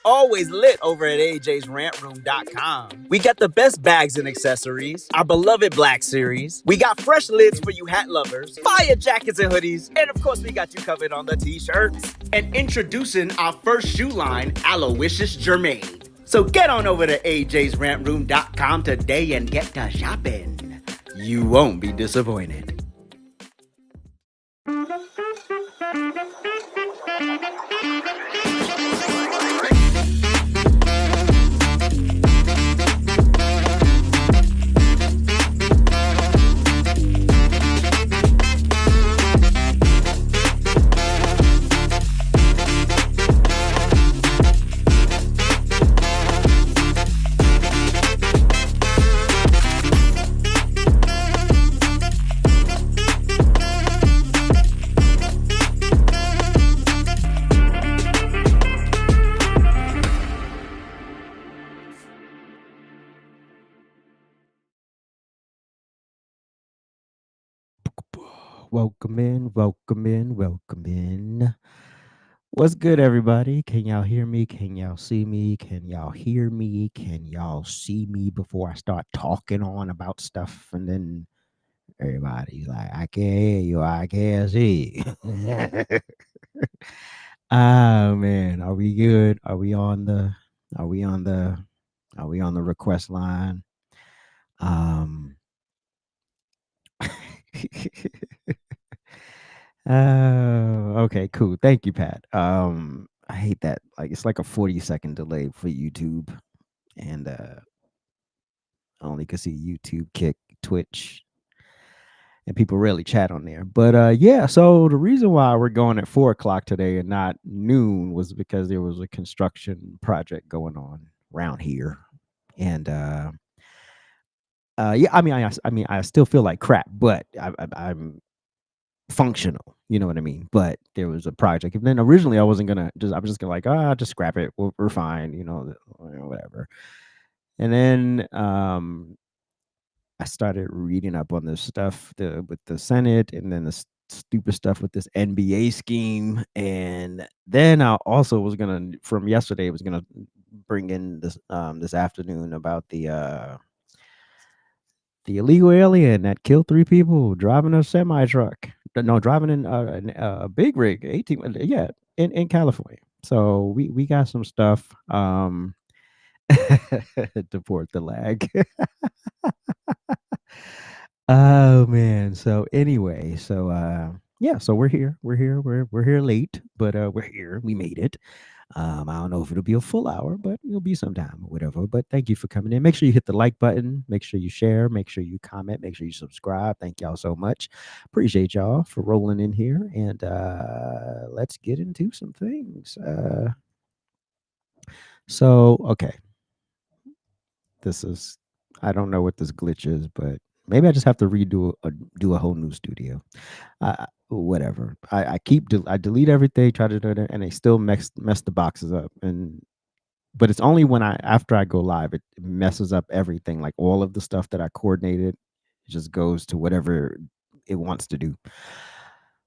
always lit over at AJsRANTroom.com. We got the best bags and accessories, our beloved Black Series. We got fresh lids for you hat lovers, fire jackets and hoodies, and of course we got you covered on the t-shirts. And introducing our first shoe line, Aloysius Germain. So get on over to AJsRANTroom.com today and get to shopping. You won't be disappointed. Welcome in, welcome in, welcome in. What's good, everybody? Can y'all hear me? Can y'all see me? Can y'all hear me? Can y'all see me before I start talking on about stuff? And then everybody's like, I can't hear you, I can't see. Oh man, are we good? Are we on the request line? Okay, cool. Thank you, Pat. I hate that. Like it's like a 40-second delay for YouTube, and I only could see YouTube, Kick, Twitch, and people rarely chat on there. But yeah, so the reason why we're going at 4 o'clock today and not noon was because there was a construction project going on around here, and yeah, I mean, I still feel like crap, but I'm functional, you know what I mean? But there was a project, and then originally I was just gonna like, just scrap it. We're fine, whatever. And then I started reading up on this stuff with the Senate, and then the stupid stuff with this NBA scheme, and then I also was gonna from yesterday was gonna bring in this afternoon about the illegal alien that killed 3 people driving a semi truck. No, driving in a big rig, 18. Yeah, in California. So we got some stuff. Deport the lag. Oh man. So anyway, yeah, so we're here. We're here late, but we're here. We made it. I don't know if it'll be a full hour, but it'll be sometime or whatever. But thank you for coming in. Make sure you hit the like button. Make sure you share. Make sure you comment. Make sure you subscribe. Thank y'all so much. Appreciate y'all for rolling in here. And let's get into some things. Okay. I don't know what this glitch is, but maybe I just have to do a whole new studio. Whatever. I delete everything, try to do it, and they still mess the boxes up. But it's only when after I go live, it messes up everything. Like all of the stuff that I coordinated, it just goes to whatever it wants to do.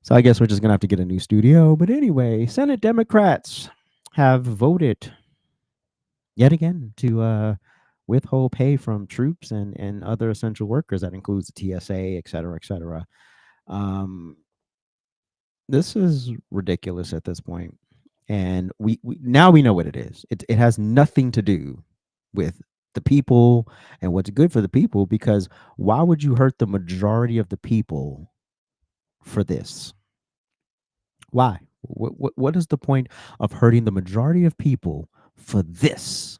So I guess we're just gonna have to get a new studio. But anyway, Senate Democrats have voted yet again to withhold pay from troops and other essential workers. That includes the TSA, et cetera, et cetera. This is ridiculous at this point. And we now we know what it is. It has nothing to do with the people and what's good for the people, because why would you hurt the majority of the people for this? Why? What is the point of hurting the majority of people for this?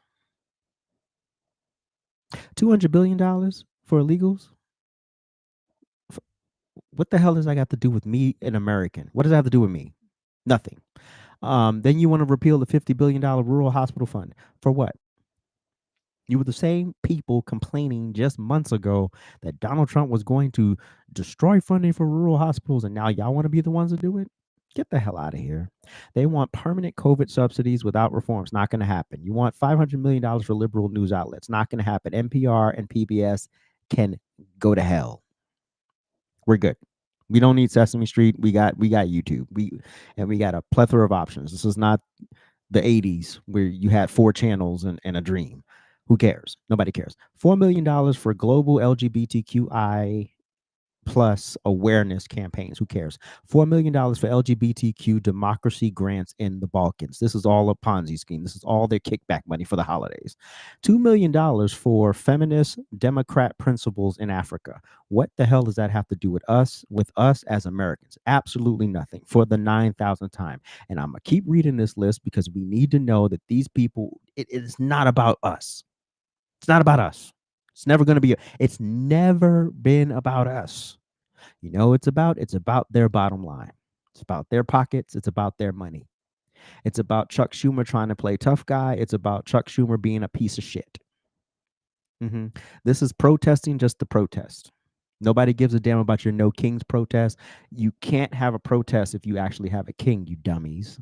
$200 billion for illegals? What the hell does that got to do with me, an American? What does that have to do with me? Nothing. Then you want to repeal the $50 billion rural hospital fund. For what? You were the same people complaining just months ago that Donald Trump was going to destroy funding for rural hospitals, and now y'all want to be the ones to do it? Get the hell out of here. They want permanent COVID subsidies without reforms. Not going to happen. You want $500 million for liberal news outlets. Not going to happen. NPR and PBS can go to hell. We're good. We don't need Sesame Street. We got YouTube. We got a plethora of options. This is not the 80s where you had 4 channels and a dream. Who cares? Nobody cares. $4 million for global LGBTQI plus awareness campaigns. Who cares? $4 million for LGBTQ democracy grants in the Balkans. This is all a Ponzi scheme. This is all their kickback money for the holidays. $2 million for feminist Democrat principles in Africa. What the hell does that have to do with us as Americans? Absolutely nothing. For the 9,000th time. And I'm gonna keep reading this list because we need to know that these people, it is not about us. It's not about us. It's never going to be. It's never been about us. You know, it's about their bottom line. It's about their pockets. It's about their money. It's about Chuck Schumer trying to play tough guy. It's about Chuck Schumer being a piece of shit. This is protesting just to protest. Nobody gives a damn about your No Kings protest. You can't have a protest if you actually have a king, you dummies.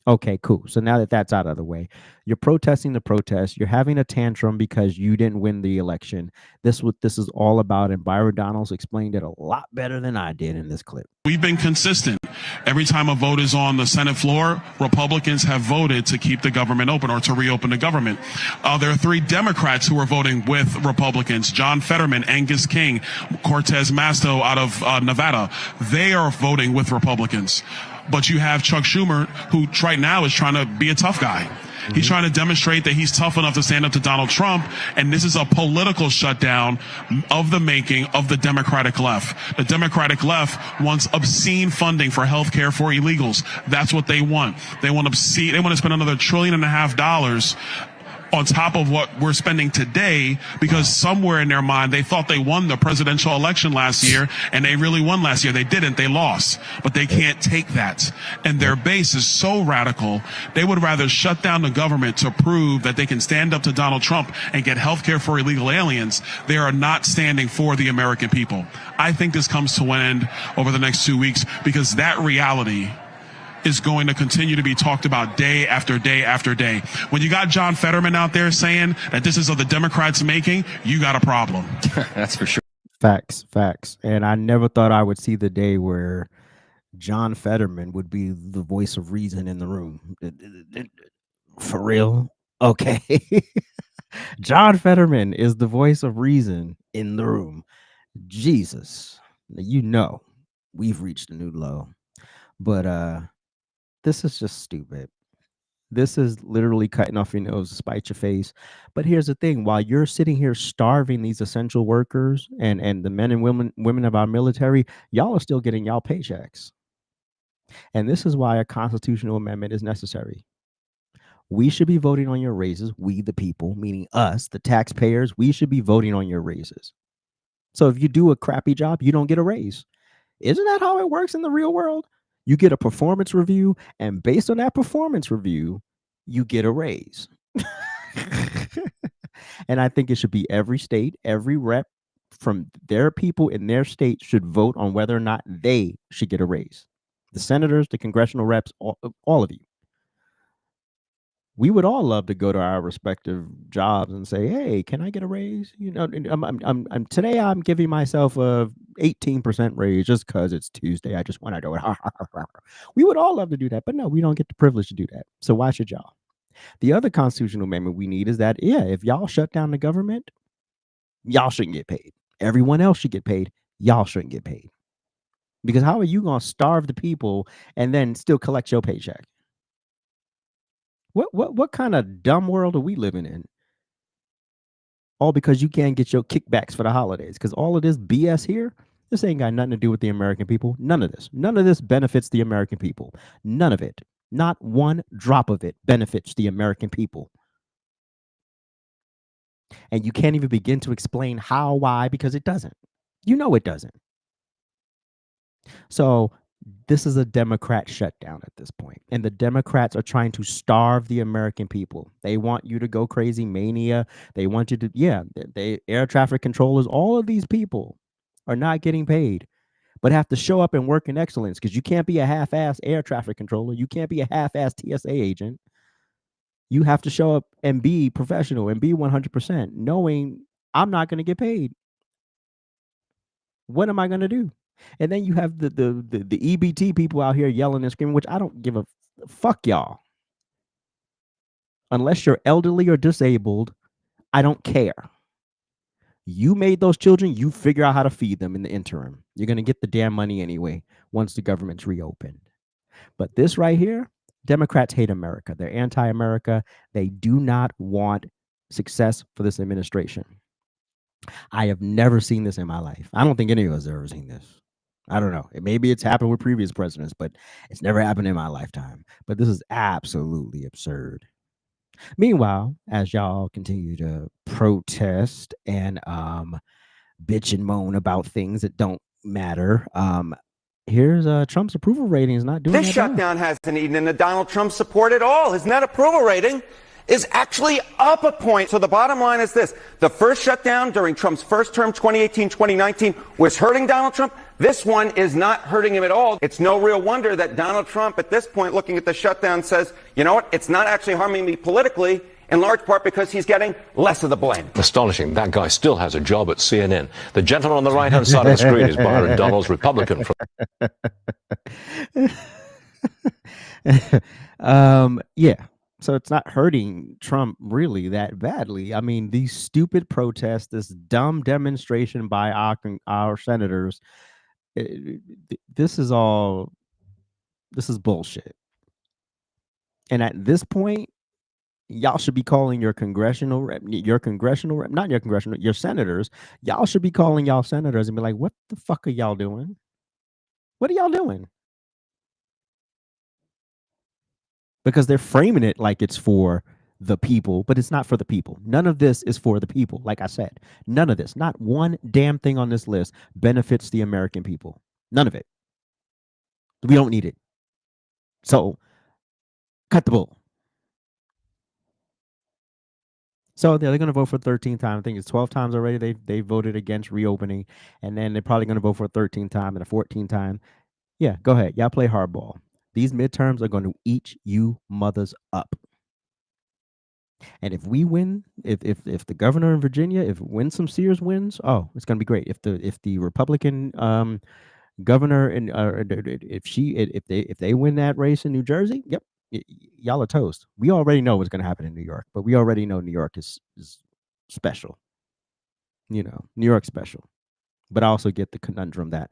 Okay, cool. So now that that's out of the way, you're protesting the protest. You're having a tantrum because you didn't win the election. This what this is all about, and Byron Donalds explained it a lot better than I did in this clip. We've been consistent. Every time a vote is on the Senate floor, Republicans have voted to keep the government open or to reopen the government. There are 3 Democrats who are voting with Republicans: John Fetterman, Angus King, Cortez Masto out of Nevada. They are voting with Republicans. But you have Chuck Schumer, who right now is trying to be a tough guy. He's trying to demonstrate that he's tough enough to stand up to Donald Trump, and this is a political shutdown of the making of the Democratic left. The Democratic left wants obscene funding for health care for illegals. That's what they want. They want obscene. They want to spend another $1.5 trillion on top of what we're spending today, because somewhere in their mind they thought they won the presidential election last year, and they really won last year. They didn't. They lost. But they can't take that. And their base is so radical, they would rather shut down the government to prove that they can stand up to Donald Trump and get health care for illegal aliens. They are not standing for the American people. I think this comes to an end over the next 2 weeks, because that reality is going to continue to be talked about day after day after day. When you got John Fetterman out there saying that this is of the Democrats' making, you got a problem. That's for sure. Facts. And I never thought I would see the day where John Fetterman would be the voice of reason in the room. For real? Okay. John Fetterman is the voice of reason in the room. Jesus. You know, we've reached a new low. But this is just stupid. This is literally cutting off your nose to spite your face. But here's the thing: while you're sitting here starving these essential workers and the men and women of our military, y'all are still getting y'all paychecks. And this is why a constitutional amendment is necessary. We should be voting on your raises. We, the people, meaning us, the taxpayers, we should be voting on your raises. So if you do a crappy job, you don't get a raise. Isn't that how it works in the real world? You get a performance review, and based on that performance review, you get a raise. And I think it should be every state, every rep from their people in their state should vote on whether or not they should get a raise. The senators, the congressional reps, all of you. We would all love to go to our respective jobs and say, "Hey, can I get a raise?" You know, I'm today I'm giving myself a 18% raise just because it's Tuesday. I just want to do it. We would all love to do that, but no, we don't get the privilege to do that. So why should y'all? The other constitutional amendment we need is that, yeah, if y'all shut down the government, y'all shouldn't get paid. Everyone else should get paid. Y'all shouldn't get paid. Because how are you going to starve the people and then still collect your paycheck? What kind of dumb world are we living in? All because you can't get your kickbacks for the holidays. Because all of this BS here, this ain't got nothing to do with the American people. None of this. None of this benefits the American people. None of it. Not one drop of it benefits the American people. And you can't even begin to explain how, why, because it doesn't. You know it doesn't. So this is a Democrat shutdown at this point. And the Democrats are trying to starve the American people. They want you to go crazy mania. They want you to, they air traffic controllers, all of these people are not getting paid, but have to show up and work in excellence, because you can't be a half-ass air traffic controller. You can't be a half-ass TSA agent. You have to show up and be professional and be 100%, knowing I'm not going to get paid. What am I going to do? And then you have the EBT people out here yelling and screaming, which I don't give a fuck y'all. Unless you're elderly or disabled, I don't care. You made those children, you figure out how to feed them in the interim. You're going to get the damn money anyway once the government's reopened. But this right here, Democrats hate America. They're anti-America. They do not want success for this administration. I have never seen this in my life. I don't think any of us have ever seen this. I don't know. Maybe it's happened with previous presidents, but it's never happened in my lifetime. But this is absolutely absurd. Meanwhile, as y'all continue to protest and bitch and moan about things that don't matter, here's Trump's approval rating is not doing This shutdown hasn't eaten into Donald Trump's support at all. His net approval rating is actually up a point. So the bottom line is this. The first shutdown during Trump's first term, 2018-2019, was hurting Donald Trump. This one is not hurting him at all. It's no real wonder that Donald Trump, at this point, looking at the shutdown, says, you know what, it's not actually harming me politically, in large part because he's getting less of the blame. Astonishing. That guy still has a job at CNN. The gentleman on the right-hand side of the screen is Byron Donalds, Republican from... Yeah. So it's not hurting Trump really that badly. I mean, these stupid protests, this dumb demonstration by our senators, this is bullshit. And at this point, y'all should be calling your senators. Y'all should be calling y'all senators and be like, what the fuck are y'all doing? What are y'all doing? Because they're framing it like it's for the people, but it's not for the people. None of this is for the people. Like I said, none of this, not one damn thing on this list benefits the American people. None of it. We don't need it. So cut the bull. So they're going to vote for the 13th time. I think it's 12 times already. They voted against reopening, and then they're probably going to vote for a 13th time and a 14th time. Yeah, go ahead. Y'all play hardball. These midterms are going to eat you mothers up. And if we win, if the governor in Virginia, if Winsome Sears wins, oh, it's going to be great. If the Republican governor and if they win that race in New Jersey, yep, y'all are toast. We already know what's going to happen in New York, but we already know New York is special. You know, New York's special. But I also get the conundrum that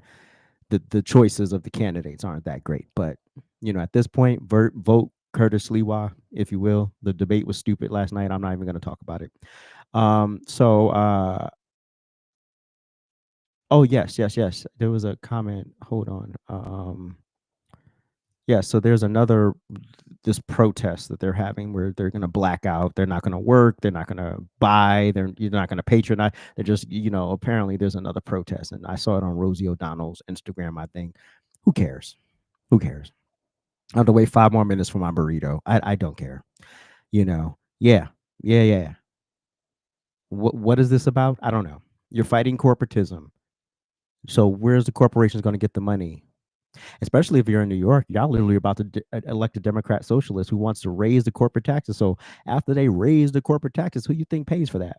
the choices of the candidates aren't that great. But you know, at this point, vote Curtis Sliwa, if you will. The debate was stupid last night. I'm not even going to talk about it. Oh, yes. There was a comment. Hold on. Yeah, so there's this protest that they're having where they're going to black out. They're not going to work. They're not going to buy. You're not going to patronize. They're just, apparently there's another protest. And I saw it on Rosie O'Donnell's Instagram, I think. Who cares? Who cares? I have to wait 5 more minutes for my burrito. I don't care. Yeah. What is this about? I don't know. You're fighting corporatism. So where's the corporations going to get the money? Especially if you're in New York, y'all literally about to elect a Democrat socialist who wants to raise the corporate taxes. So after they raise the corporate taxes, who you think pays for that?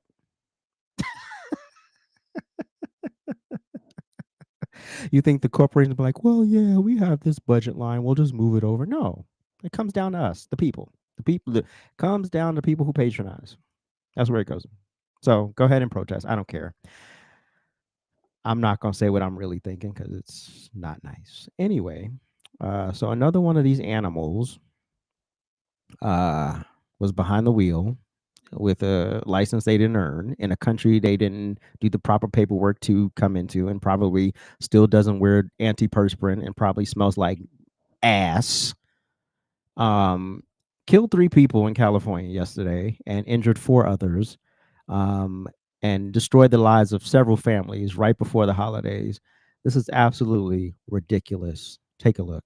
You think the corporations be like, well, yeah, we have this budget line. We'll just move it over. No, it comes down to us, the people. It comes down to people who patronize. That's where it goes. So go ahead and protest. I don't care. I'm not going to say what I'm really thinking because it's not nice. Anyway, so another one of these animals was behind the wheel with a license they didn't earn in a country they didn't do the proper paperwork to come into, and probably still doesn't wear antiperspirant and probably smells like ass. Killed 3 people in California yesterday and injured 4 others. And destroyed the lives of several families right before the holidays. This is absolutely ridiculous. Take a look.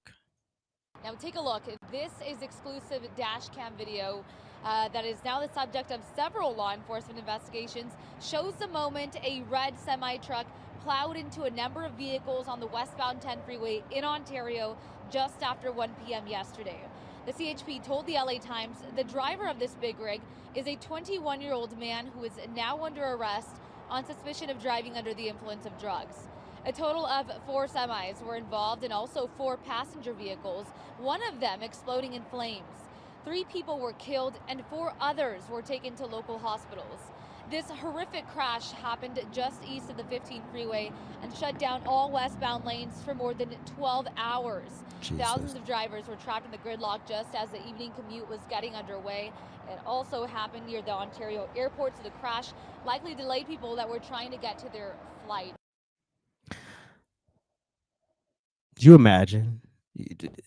Now take a look. This is exclusive dash cam video that is now the subject of several law enforcement investigations. Shows the moment a red semi-truck plowed into a number of vehicles on the westbound 10 freeway in Ontario just after 1 p.m. yesterday. The CHP told the LA Times the driver of this big rig is a 21-year-old man who is now under arrest on suspicion of driving under the influence of drugs. A total of 4 semis were involved and also 4 passenger vehicles, one of them exploding in flames. 3 people were killed and 4 others were taken to local hospitals. This horrific crash happened just east of the 15 freeway and shut down all westbound lanes for more than 12 hours. Jesus. Thousands of drivers were trapped in the gridlock just as the evening commute was getting underway. It also happened near the Ontario airport, so the crash likely delayed people that were trying to get to their flight. Do you imagine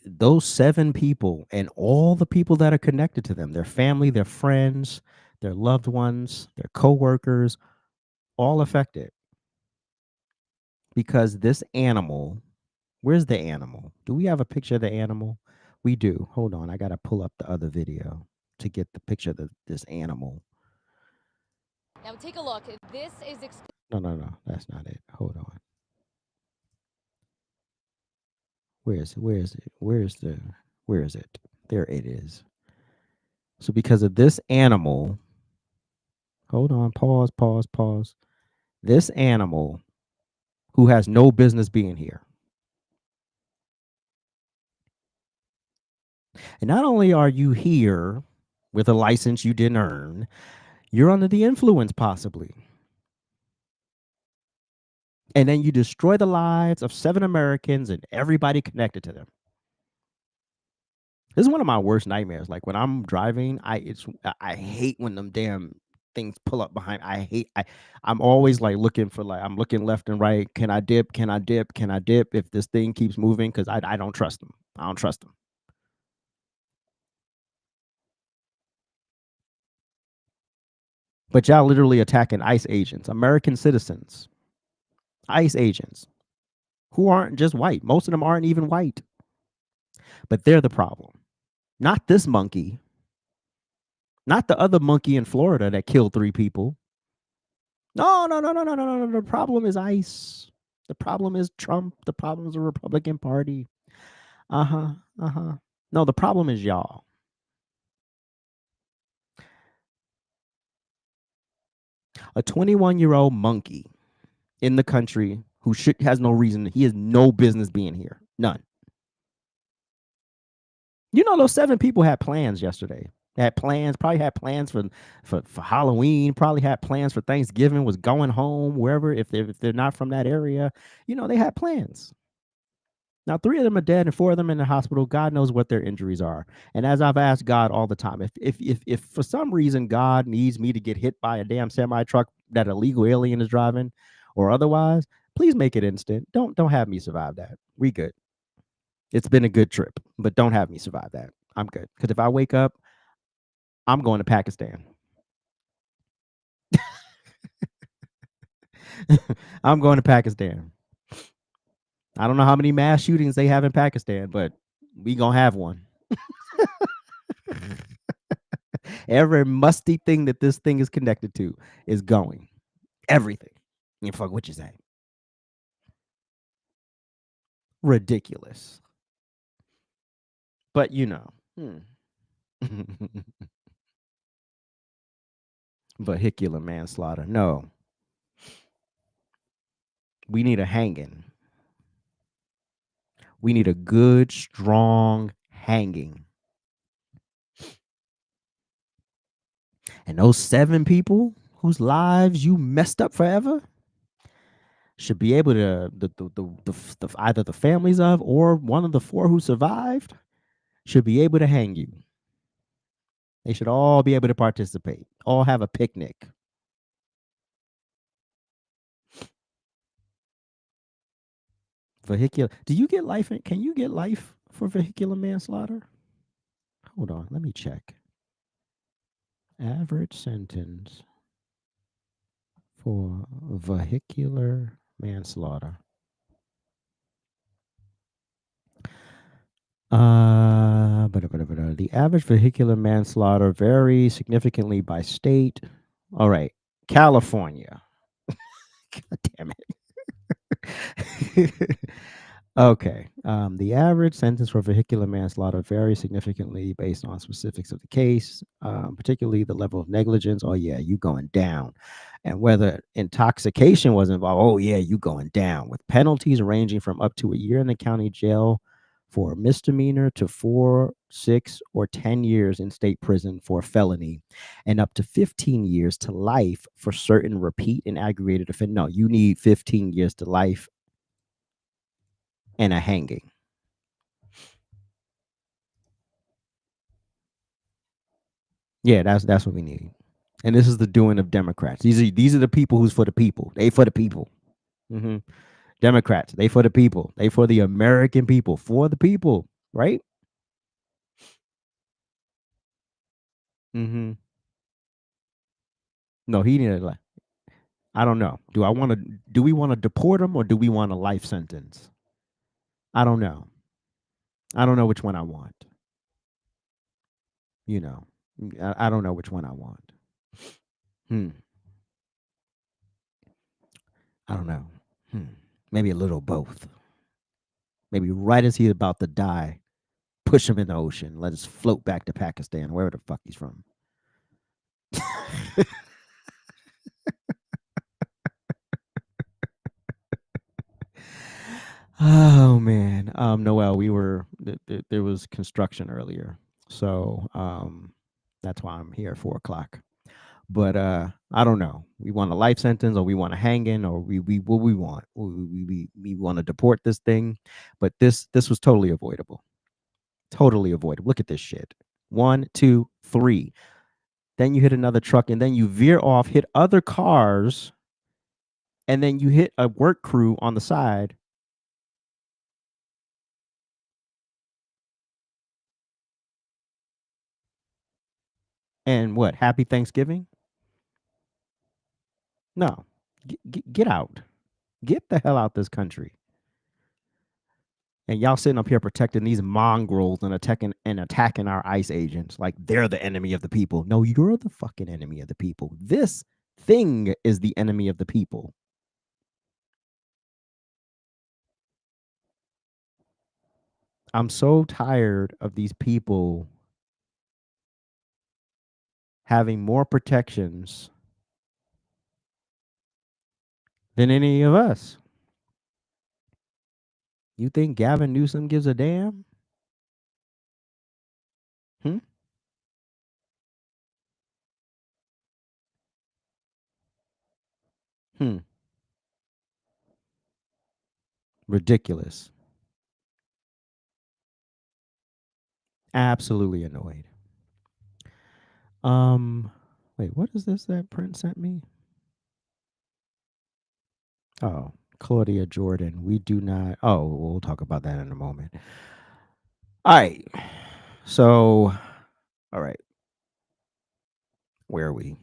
those 7 people and all the people that are connected to them, their family, their friends, their loved ones, their co-workers, all affected? Because this animal, where's the animal? Do we have a picture of the animal? We do. Hold on. I got to pull up the other video to get the picture of this animal. Now take a look. This is No. That's not it. Hold on. Where is it? There it is. So because of this animal, hold on, pause. This animal who has no business being here. And not only are you here with a license you didn't earn, you're under the influence possibly. And then you destroy the lives of 7 Americans and everybody connected to them. This is one of my worst nightmares. Like when I'm driving, I hate when them damn things pull up behind. I'm always like looking for I'm looking left and right. Can I dip? If this thing keeps moving, because I don't trust them. I don't trust them. But y'all literally attacking ICE agents, American citizens, ICE agents, who aren't just white. Most of them aren't even white. But they're the problem. Not this monkey. Not the other monkey in Florida that killed 3 people. No. The problem is ICE. The problem is Trump. The problem is the Republican Party. No, the problem is y'all. A 21-year-old monkey in the country who has no reason. He has no business being here. None. You know, those 7 people had plans yesterday. Probably had plans for Halloween, probably had plans for Thanksgiving, was going home, wherever, if they're not from that area. You know, they had plans. Now, 3 of them are dead and 4 of them in the hospital. God knows what their injuries are. And as I've asked God all the time, if for some reason God needs me to get hit by a damn semi truck that a legal alien is driving or otherwise, please make it instant. Don't have me survive that. We good. It's been a good trip, but don't have me survive that. I'm good. Because if I wake up, I'm going to Pakistan. I'm going to Pakistan. I don't know how many mass shootings they have in Pakistan, but we gonna have one. Every musty thing that this thing is connected to is going. Everything. You fuck what you say. Ridiculous. But you know. Vehicular manslaughter. No. We need a hanging. We need a good, strong hanging. And those 7 people whose lives you messed up forever should be able to, either the families of or one of the 4 who survived should be able to hang you. They should all be able to participate, all have a picnic. Vehicular. Do you get life? Can you get life for vehicular manslaughter? Hold on, let me check. Average sentence for vehicular manslaughter. The average vehicular manslaughter varies significantly by state. All right, California. God damn it. Okay. The average sentence for vehicular manslaughter varies significantly based on specifics of the case, particularly the level of negligence. Oh, yeah, you going down. And whether intoxication was involved. Oh, yeah, you going down, with penalties ranging from up to a year in the county jail for a misdemeanor to 4, 6, or 10 years in state prison for a felony, and up to 15 years to life for certain repeat and aggravated offense. No, you need 15 years to life and a hanging. Yeah, that's what we need. And this is the doing of Democrats. These are the people who's for the people. They for the people. Democrats, they for the people. They for the American people. For the people, right? No, he needed like, I don't know. Do we want to deport him or do we want a life sentence? I don't know. I don't know which one I want. You know, I don't know which one I want. I don't know. Maybe a little both. Maybe right as he's about to die, push him in the ocean, let us float back to Pakistan, wherever the fuck he's from. Oh man, Noel, there was construction earlier, so that's why I'm here at 4:00. But I don't know. We want a life sentence, or we want a hanging, or we what we want. We want to deport this thing, but this was totally avoidable. Totally avoidable. Look at this shit. 1, 2, 3. Then you hit another truck, and then you veer off, hit other cars, and then you hit a work crew on the side. And what? Happy Thanksgiving? No. Get out. Get the hell out this country. And y'all sitting up here protecting these mongrels and attacking our ICE agents like they're the enemy of the people. No, you're the fucking enemy of the people. This thing is the enemy of the people. I'm so tired of these people having more protections than any of us. You think Gavin Newsom gives a damn? Ridiculous. Absolutely annoyed. Wait, what is this that Prince sent me? Oh, Claudia Jordan. We do not. Oh, we'll talk about that in a moment. All right. So, all right. Where are we?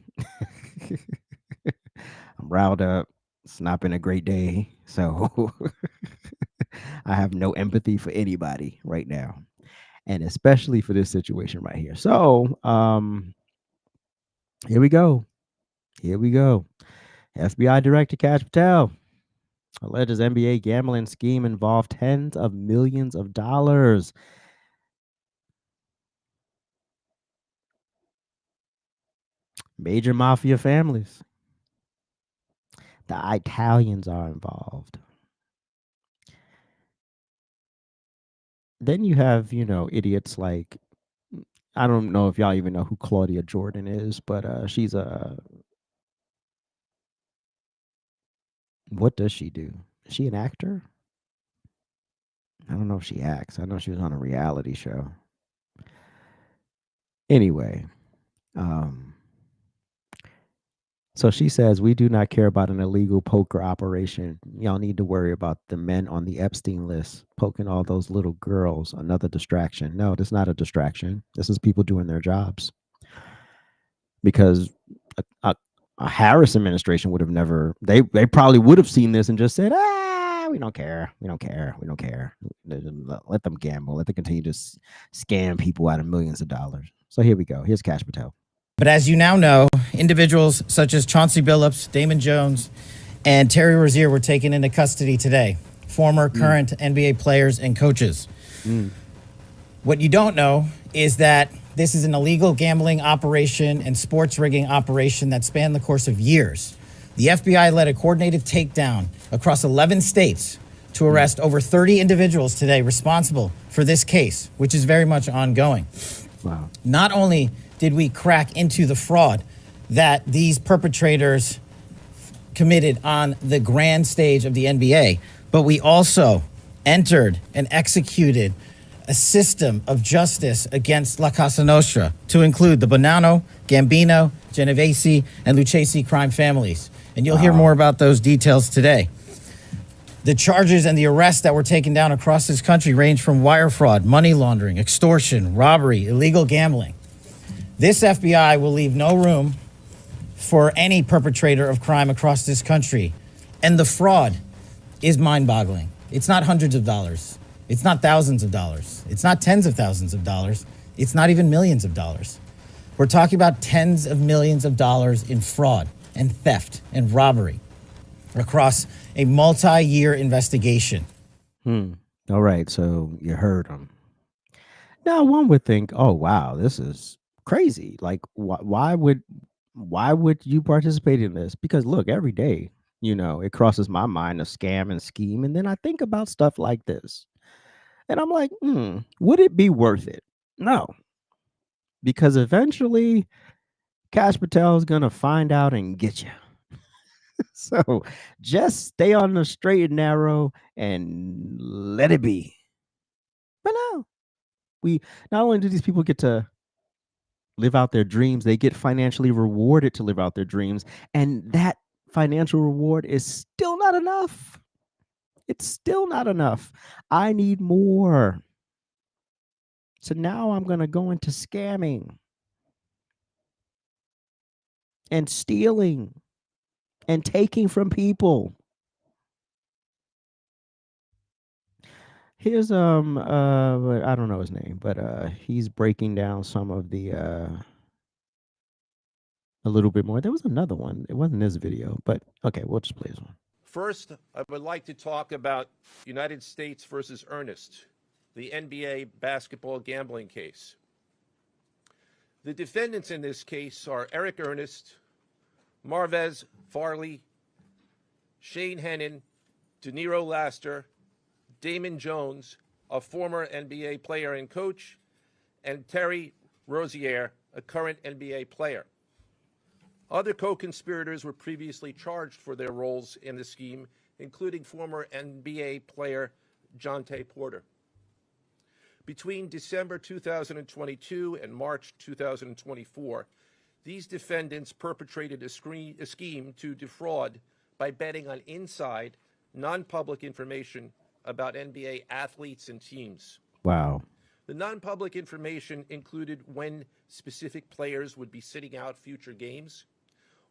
I'm riled up. It's not been a great day. So I have no empathy for anybody right now. And especially for this situation right here. So, here we go. FBI Director Kash Patel alleges NBA gambling scheme involved tens of millions of dollars. Major mafia families. The Italians are involved. Then you have, idiots like, I don't know if y'all even know who Claudia Jordan is, but she's what does she do? Is she an actor? I don't know if she acts. I know she was on a reality show. Anyway, so she says, we do not care about an illegal poker operation. Y'all need to worry about the men on the Epstein list poking all those little girls. Another distraction. No, this is not a distraction. This is people doing their jobs. Because a Harris administration would have never, they probably would have seen this and just said, we don't care. We don't care. Let them gamble. Let them continue to scam people out of millions of dollars. So here we go. Here's Kash Patel. But as you now know, individuals such as Chauncey Billups, Damon Jones, and Terry Rozier were taken into custody today. Former, current NBA players and coaches. What you don't know is that this is an illegal gambling operation and sports rigging operation that spanned the course of years. The FBI led a coordinated takedown across 11 states to arrest over 30 individuals today responsible for this case, which is very much ongoing. Wow. Not only did we crack into the fraud that these perpetrators committed on the grand stage of the NBA, but we also entered and executed a system of justice against La Casa Nostra to include the Bonanno, Gambino, Genovese, and Lucchesi crime families. And you'll hear more about those details today. The charges and the arrests that were taken down across this country range from wire fraud, money laundering, extortion, robbery, illegal gambling. This FBI will leave no room for any perpetrator of crime across this country. And the fraud is mind-boggling. It's not hundreds of dollars. It's not thousands of dollars. It's not tens of thousands of dollars. It's not even millions of dollars. We're talking about tens of millions of dollars in fraud and theft and robbery across a multi-year investigation. All right, so you heard him. Now, one would think, oh, wow, this is crazy. Like, why would you participate in this? Because look, every day, it crosses my mind to scam and scheme. And then I think about stuff like this. And I'm like, would it be worth it? No. Because eventually, Cash Patel is going to find out and get you. So just stay on the straight and narrow and let it be. But no, not only do these people get to live out their dreams, they get financially rewarded to live out their dreams. And that financial reward is still not enough. It's still not enough. I need more. So now I'm going to go into scamming and stealing and taking from people. Here's I don't know his name, but he's breaking down some of the a little bit more. There was another one. It wasn't this video, but okay, we'll just play this one. First, I would like to talk about United States versus Ernest, the NBA basketball gambling case. The defendants in this case are Eric Ernest, Marvez Farley, Shane Hennon, De Niro Laster, Damon Jones, a former NBA player and coach, and Terry Rozier, a current NBA player. Other co-conspirators were previously charged for their roles in the scheme, including former NBA player Jonte Porter. Between December 2022 and March 2024, these defendants perpetrated a scheme to defraud by betting on inside, non-public information about NBA athletes and teams. Wow. The non-public information included when specific players would be sitting out future games,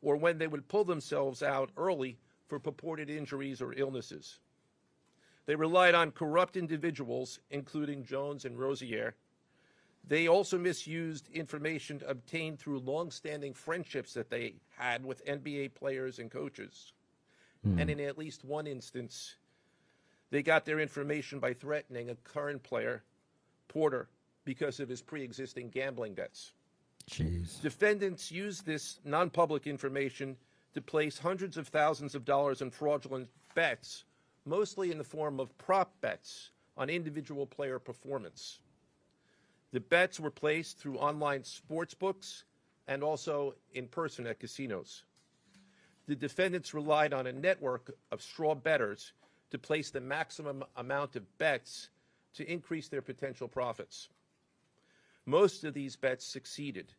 or when they would pull themselves out early for purported injuries or illnesses. They relied on corrupt individuals, including Jones and Rozier. They also misused information obtained through long-standing friendships that they had with NBA players and coaches. And in at least one instance, they got their information by threatening a current player, Porter, because of his pre-existing gambling debts. Jeez. Defendants used this non-public information to place hundreds of thousands of dollars in fraudulent bets, mostly in the form of prop bets on individual player performance. The bets were placed through online sports books and also in person at casinos. The defendants relied on a network of straw bettors to place the maximum amount of bets to increase their potential profits. Most of these bets succeeded,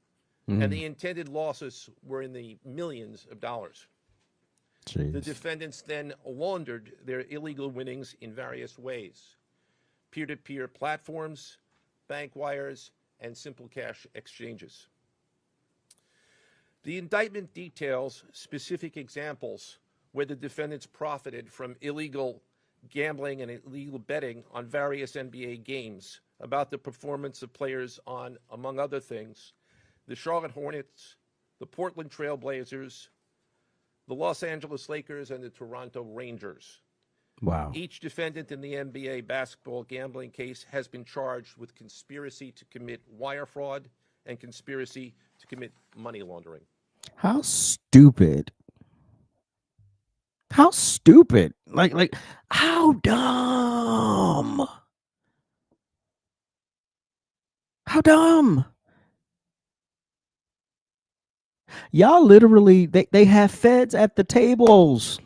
and the intended losses were in the millions of dollars. Jeez. The defendants then laundered their illegal winnings in various ways: peer-to-peer platforms, bank wires, and simple cash exchanges. The indictment details specific examples where the defendants profited from illegal gambling and illegal betting on various NBA games about the performance of players on, among other things, the Charlotte Hornets, the Portland Trail Blazers, the Los Angeles Lakers, and the Toronto Rangers. Wow. Each defendant in the NBA basketball gambling case has been charged with conspiracy to commit wire fraud and conspiracy to commit money laundering. How stupid How stupid. Like how dumb. How dumb. Y'all literally they have feds at the tables.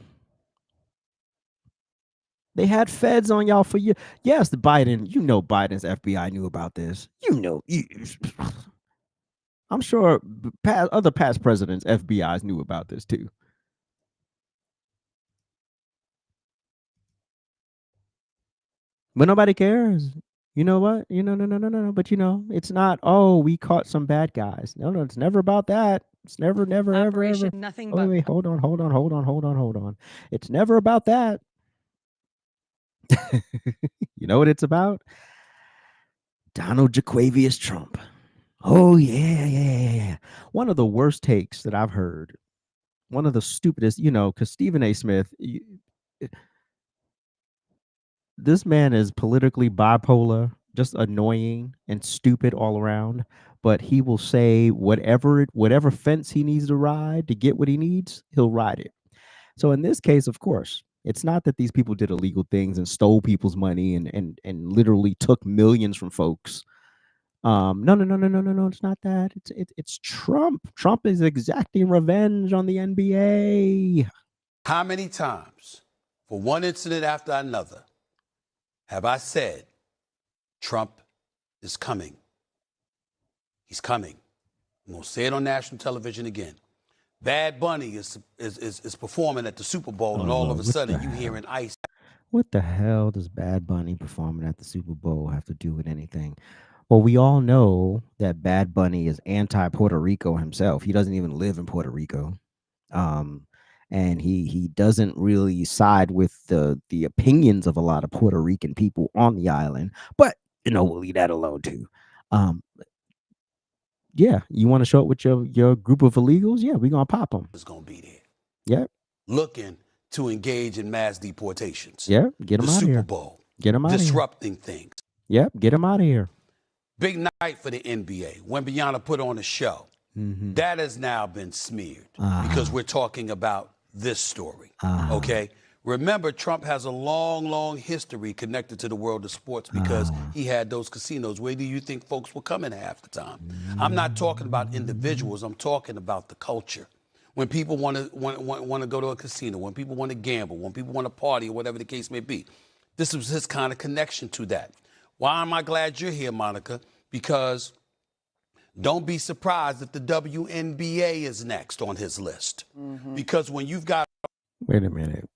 They had feds on y'all for you. Yes, the Biden, Biden's FBI knew about this. I'm sure other past presidents' FBIs knew about this too. But nobody cares. You know what? No. But it's not, oh, we caught some bad guys. No, it's never about that. It's never, Operation ever. Nothing Oh, But. wait, hold on. It's never about that. You know what it's about? Donald Jaquavius Trump. Oh, yeah. One of the worst takes that I've heard. One of the stupidest, because Stephen A. Smith, this man is politically bipolar, just annoying and stupid all around. But he will say whatever fence he needs to ride to get what he needs, he'll ride it. So in this case, of course, it's not that these people did illegal things and stole people's money and literally took millions from folks. No. It's not that. It's Trump. Trump is exacting revenge on the NBA. How many times, for one incident after another, have I said, Trump is coming? He's coming. I'm going to say it on national television again. Bad Bunny is performing at the Super Bowl, and all of a sudden you hearing ice. What the hell does Bad Bunny performing at the Super Bowl have to do with anything? Well, we all know that Bad Bunny is anti-Puerto Rico himself. He doesn't even live in Puerto Rico. And he doesn't really side with the opinions of a lot of Puerto Rican people on the island. But, we'll leave that alone too. Yeah, you want to show up with your group of illegals? Yeah, we're going to pop them. Is going to be there. Yep. Looking to engage in mass deportations. Yeah, get them out of here. The Super Bowl. Get them out of here. Disrupting things. Yep, get them out of here. Big night for the NBA. When Beyonce put on a show. Mm-hmm. That has now been smeared because we're talking about this story. Okay? Remember, Trump has a long, long history connected to the world of sports because he had those casinos. Where do you think folks were coming half the time? I'm not talking about individuals. I'm talking about the culture. When people want to go to a casino, when people want to gamble, when people want to party, or whatever the case may be. This was his kind of connection to that. Why am I glad you're here, Monica? Because don't be surprised if the WNBA is next on his list. Mm-hmm. Because when you've got... Wait a minute.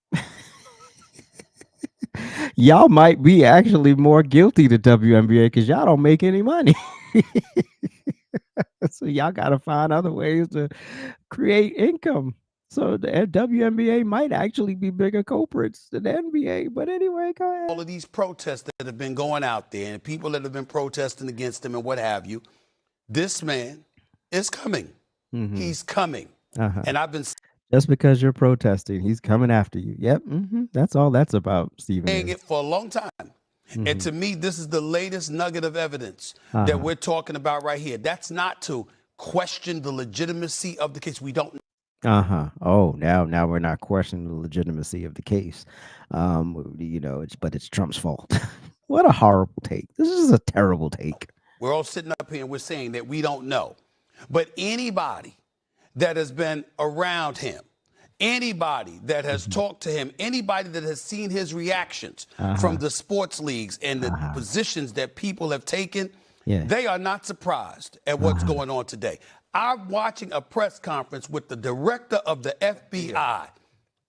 Y'all might be actually more guilty to WNBA because y'all don't make any money. So y'all got to find other ways to create income. So the WNBA might actually be bigger culprits than the NBA. But anyway, go ahead. All of these protests that have been going out there and people that have been protesting against him and what have you, this man is coming. Mm-hmm. He's coming. And I've been... Just because you're protesting, he's coming after you. Yep. Mm-hmm. That's all that's about, Stephen. Saying it for a long time. Mm-hmm. And to me, this is the latest nugget of evidence that we're talking about right here. That's not to question the legitimacy of the case. We don't. Oh, now we're not questioning the legitimacy of the case. It's Trump's fault. What a horrible take. This is a terrible take. We're all sitting up here and we're saying that we don't know. But anybody that has been around him, anybody that has talked to him, anybody that has seen his reactions from the sports leagues and the positions that people have taken, they are not surprised at what's going on today. I'm watching a press conference with the director of the FBI.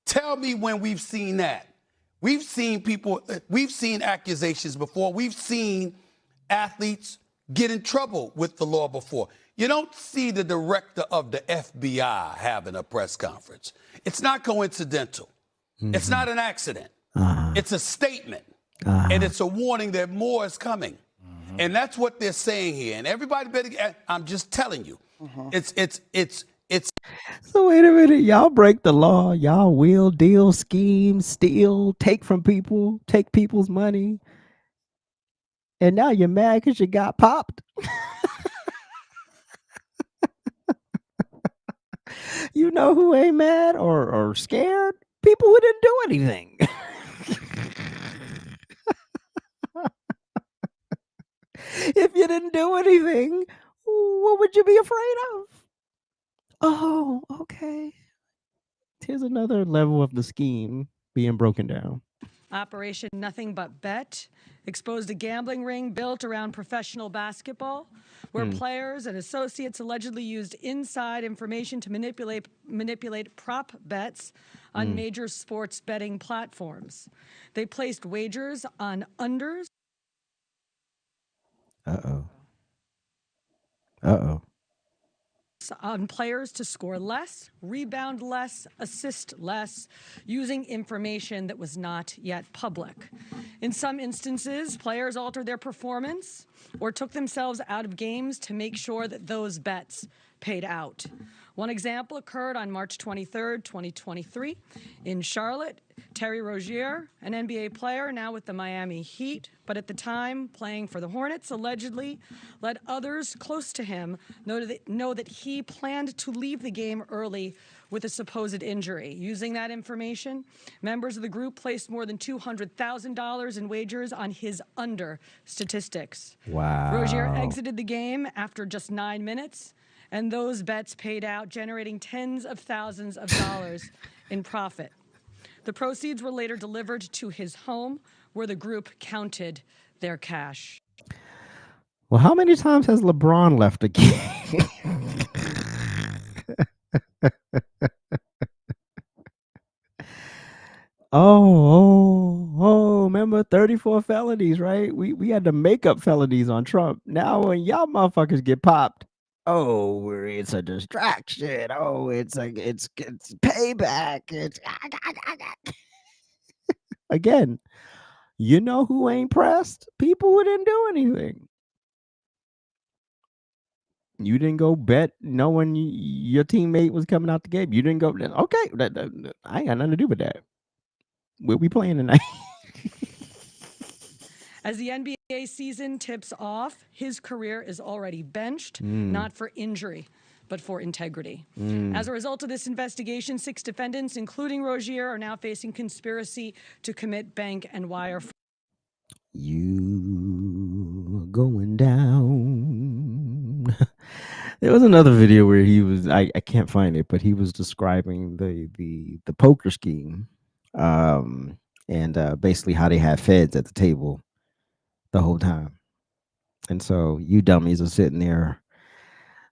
Tell me when we've seen that. We've seen people, we've seen accusations before. We've seen athletes get in trouble with the law before. You don't see the director of the FBI having a press conference. It's not coincidental. Mm-hmm. It's not an accident. It's a statement. And it's a warning that more is coming. Mm-hmm. And that's what they're saying here. And everybody better, I'm just telling you, it's. So wait a minute, y'all break the law. Y'all will deal, scheme, steal, take from people, take people's money. And now you're mad because you got popped. You know who ain't mad or scared? people who didn't do anything. If you didn't do anything, what would you be afraid of? Oh, okay. Here's another level of the scheme being broken down. Operation Nothing But Bet exposed a gambling ring built around professional basketball, where players and associates allegedly used inside information to manipulate prop bets on major sports betting platforms. They placed wagers on unders. Uh-oh. Uh-oh. On players to score less, rebound less, assist less, using information that was not yet public. In some instances, players altered their performance or took themselves out of games to make sure that those bets paid out. One example occurred on March 23rd, 2023 in Charlotte. Terry Rozier, an NBA player now with the Miami Heat, but at the time playing for the Hornets, allegedly let others close to him know that he planned to leave the game early with a supposed injury. Using that information, members of the group placed more than $200,000 in wagers on his under statistics. Wow. Rozier exited the game after just 9 minutes, and those bets paid out, generating tens of thousands of dollars in profit. The proceeds were later delivered to his home, where the group counted their cash. Well, how many times has LeBron left a game? Remember 34 felonies, right? We had the makeup felonies on Trump. Now when y'all motherfuckers get popped, it's a distraction. It's payback. It's again, you know who ain't pressed? People who didn't do anything. You didn't go bet knowing your teammate was coming out the game. You didn't go, okay, I ain't got nothing to do with that. What we playing tonight? As the NBA season tips off, his career is already benched, not for injury, but for integrity. As a result of this investigation, 6 defendants, including Rozier, are now facing conspiracy to commit bank and wire fraud. You going down. There was another video where he was, I can't find it, but he was describing the poker scheme, and basically how they had feds at the table the whole time. And so you dummies are sitting there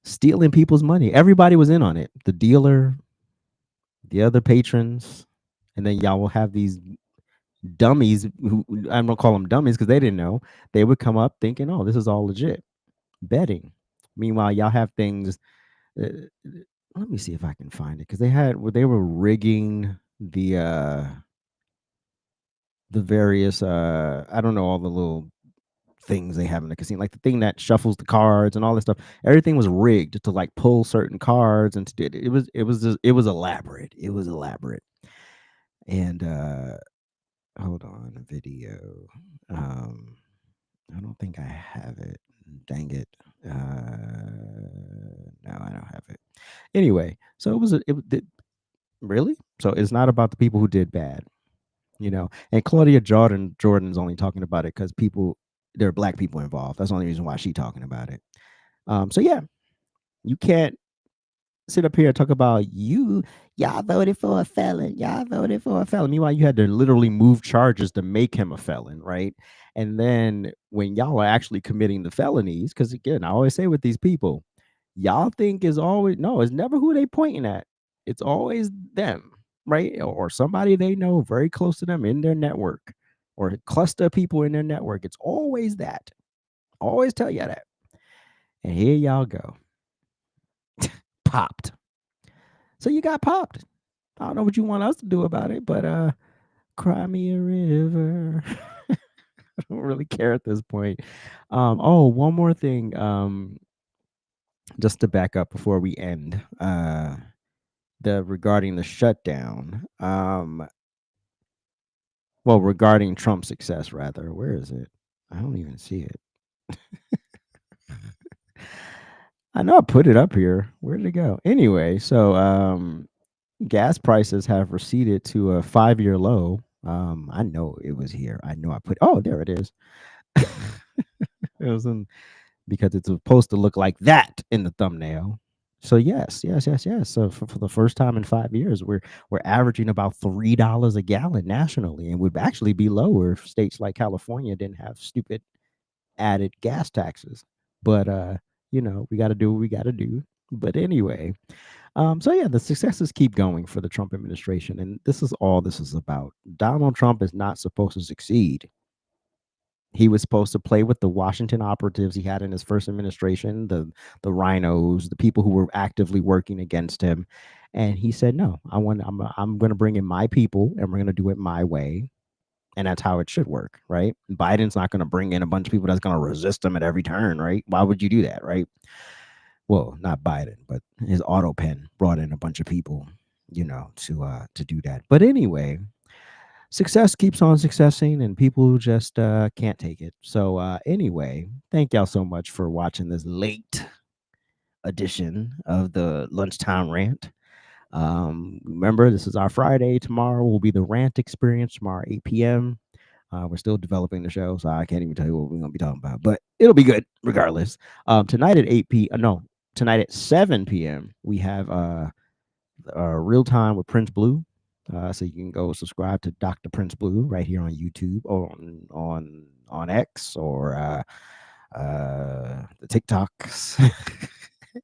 stealing people's money. Everybody was in on it. The dealer, the other patrons, and then y'all will have these dummies who, I'm gonna call them dummies because they didn't know. They would come up thinking, oh, this is all legit betting. Meanwhile, y'all have things. Let me see if I can find it, because they were rigging the various I don't know, all the little things they have in the casino, like the thing that shuffles the cards and all this stuff. Everything was rigged to like pull certain cards, and it was elaborate. It was elaborate. And hold on, a video. I don't think I have it. Dang it. No, I don't have it. Anyway, so really? So it's not about the people who did bad, And Claudia Jordan's only talking about it because there are black people involved. That's the only reason why she's talking about it. So yeah, you can't sit up here and talk about y'all voted for a felon. Y'all voted for a felon. Meanwhile, you had to literally move charges to make him a felon, right? And then when y'all are actually committing the felonies, because again, I always say with these people, y'all think it's never who they pointing at. It's always them, right? Or somebody they know very close to them in their network, or a cluster of people in their network. It's always that. Always tell you that. And here y'all go. Popped. So you got popped. I don't know what you want us to do about it, but cry me a river. I don't really care at this point. One more thing. Just to back up before we end. Regarding the shutdown. Regarding Trump's success, rather. Where is it? I don't even see it. I know I put it up here. Where did it go? Anyway, so gas prices have receded to a 5-year low. I know it was here. I know I put. Oh, there it is. It was in because it's supposed to look like that in the thumbnail. So yes. So for the first time in 5 years, we're averaging about $3 a gallon nationally, and would actually be lower if states like California didn't have stupid added gas taxes. But we got to do what we got to do. But anyway, so yeah, the successes keep going for the Trump administration, and this is all this is about. Donald Trump is not supposed to succeed. He was supposed to play with the Washington operatives he had in his first administration, the rhinos, the people who were actively working against him, and he said, "No, I'm going to bring in my people, and we're going to do it my way." And that's how it should work, right? Biden's not going to bring in a bunch of people that's going to resist him at every turn, right? Why would you do that, right? Well, not Biden, but his auto pen brought in a bunch of people, to do that. But anyway, success keeps on successing, and people just can't take it. So anyway, thank y'all so much for watching this late edition of the Lunchtime Rant. Remember, this is our Friday. Tomorrow will be the rant experience, tomorrow 8 p.m. We're still developing the show, so I can't even tell you what we're going to be talking about, but it'll be good regardless. Tonight at 8 p. No, tonight at 7 p.m. we have Real Time with Prince Blue. So you can go subscribe to Dr. Prince Blue right here on YouTube or on X or the TikToks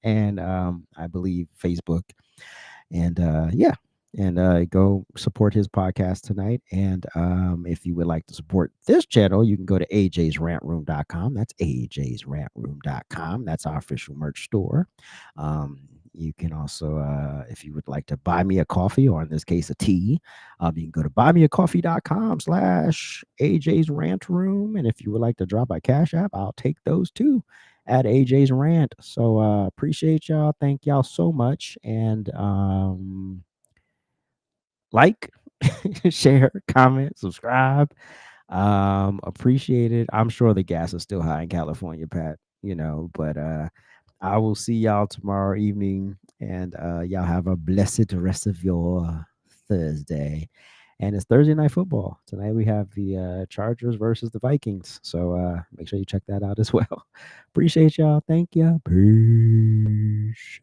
and I believe Facebook. And go support his podcast tonight. And if you would like to support this channel, you can go to AJsRANTroom.com. That's AJsRANTroom.com. That's our official merch store. You can also, if you would like to buy me a coffee, or in this case, a tea, you can go to buymeacoffee.com/AJsRANTroom. And if you would like to drop by Cash App, I'll take those too at AJ's Rant. So appreciate y'all. Thank y'all so much. And like, share, comment, subscribe. Appreciate it. I'm sure the gas is still high in California, Pat, but I will see y'all tomorrow evening, and y'all have a blessed rest of your Thursday. And it's Thursday night football. Tonight we have the Chargers versus the Vikings. So make sure you check that out as well. Appreciate y'all. Thank you. Peace.